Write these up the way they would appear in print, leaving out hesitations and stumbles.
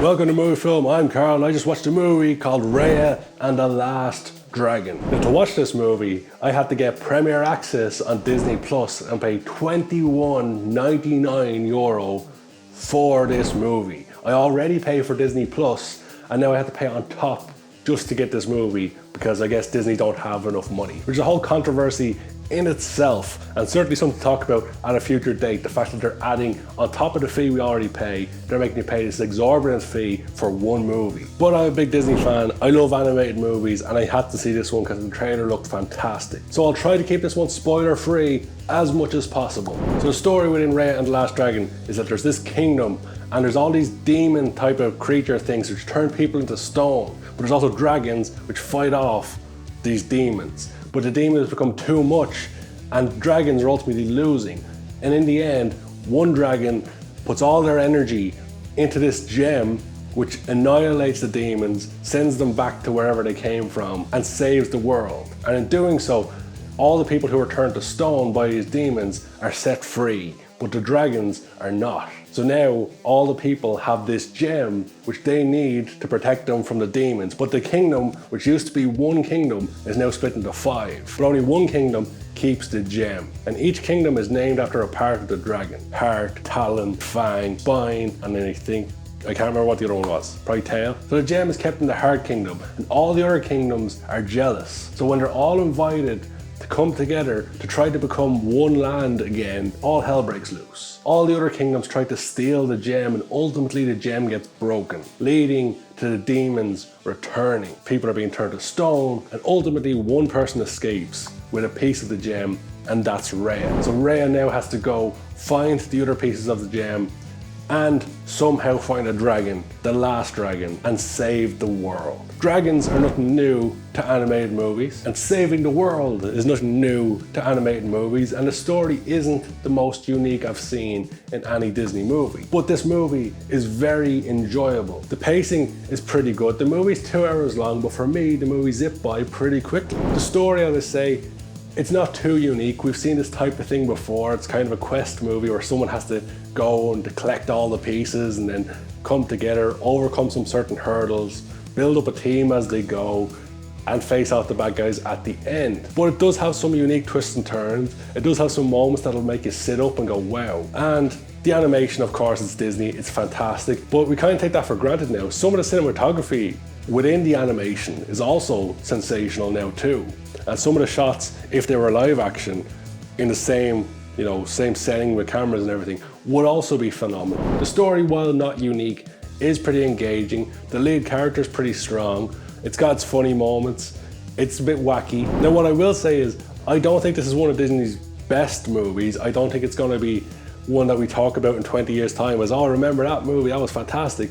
Welcome to Movie Film, I'm Carl and I just watched a movie called Raya and the Last Dragon. Now to watch this movie, I had to get Premier Access on Disney Plus and pay €21.99 for this movie. I already paid for Disney Plus and now I have to pay on top just to get this movie because I guess Disney don't have enough money. There's a whole controversy in itself and certainly something to talk about at a future date. The fact that they're adding on top of the fee we already pay, they're making you pay this exorbitant fee for one movie. But I'm a big Disney fan, I love animated movies and I had to see this one because the trailer looked fantastic. So I'll try to keep this one spoiler free as much as possible. So the story within Raya and the Last Dragon is that there's this kingdom and there's all these demon type of creature things which turn people into stone. But there's also dragons which fight off these demons. But the demons become too much and dragons are ultimately losing. And in the end, one dragon puts all their energy into this gem which annihilates the demons, sends them back to wherever they came from and saves the world. And in doing so, all the people who are turned to stone by these demons are set free, but the dragons are not. So now all the people have this gem which they need to protect them from the demons. But the kingdom, which used to be one kingdom, is now split into 5. But only one kingdom keeps the gem. And each kingdom is named after a part of the dragon. Heart, talon, fang, spine, and then I can't remember what the other one was, probably tail. So the gem is kept in the Heart Kingdom and all the other kingdoms are jealous. So when they're all invited to come together to try to become one land again, all hell breaks loose. All the other kingdoms try to steal the gem and ultimately the gem gets broken, leading to the demons returning. People are being turned to stone and ultimately one person escapes with a piece of the gem and that's Raya. So Raya now has to go find the other pieces of the gem and somehow find a dragon, the last dragon, and save the world. Dragons are nothing new to animated movies, and saving the world is nothing new to animated movies, and the story isn't the most unique I've seen in any Disney movie. But this movie is very enjoyable. The pacing is pretty good. The movie's 2 hours long, but for me, the movie zipped by pretty quickly. The story, I would say, it's not too unique. We've seen this type of thing before. It's kind of a quest movie where someone has to go and to collect all the pieces and then come together, overcome some certain hurdles, build up a team as they go, and face off the bad guys at the end. But it does have some unique twists and turns. It does have some moments that'll make you sit up and go, wow. And the animation, of course, it's Disney, it's fantastic, but we kind of take that for granted now. Some of the cinematography within the animation is also sensational now too. And some of the shots, if they were live action in the same setting with cameras and everything, would also be phenomenal. The story, while not unique, is pretty engaging. The lead character is pretty strong. It's got its funny moments. It's a bit wacky. Now, what I will say is, I don't think this is one of Disney's best movies. I don't think it's going to be one that we talk about in 20 years' time as, oh, remember that movie, that was fantastic.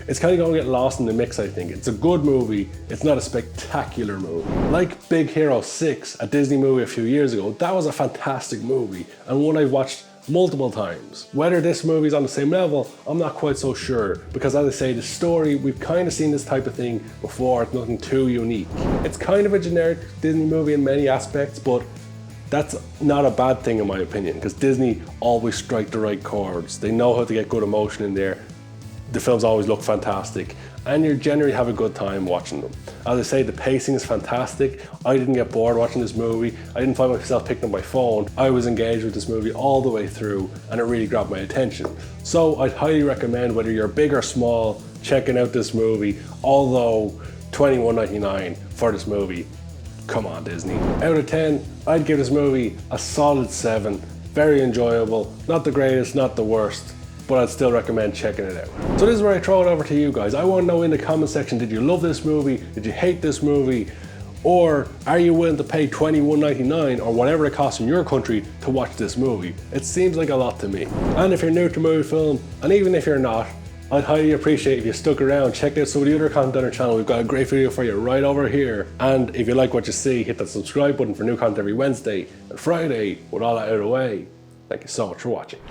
It's kind of going to get lost in the mix, I think. It's a good movie, it's not a spectacular movie. Like Big Hero 6, a Disney movie a few years ago, that was a fantastic movie and one I've watched multiple times. Whether this movie's on the same level, I'm not quite so sure, because as I say, the story, we've kind of seen this type of thing before, it's nothing too unique. It's kind of a generic Disney movie in many aspects, but that's not a bad thing in my opinion, because Disney always strike the right chords. They know how to get good emotion in there. The films always look fantastic and you generally have a good time watching them. As I say, the pacing is fantastic. I didn't get bored watching this movie. I didn't find myself picking up my phone. I was engaged with this movie all the way through and it really grabbed my attention. So I'd highly recommend, whether you're big or small, checking out this movie, although $21.99 for this movie, come on Disney. Out of 10, I'd give this movie a solid 7. Very enjoyable, not the greatest, not the worst, but I'd still recommend checking it out. So this is where I throw it over to you guys. I want to know in the comment section, did you love this movie? Did you hate this movie? Or are you willing to pay $21.99 or whatever it costs in your country to watch this movie? It seems like a lot to me. And if you're new to movie film, and even if you're not, I'd highly appreciate if you stuck around, check out some of the other content on our channel. We've got a great video for you right over here. And if you like what you see, hit that subscribe button for new content every Wednesday and Friday. With all that out of the way, thank you so much for watching.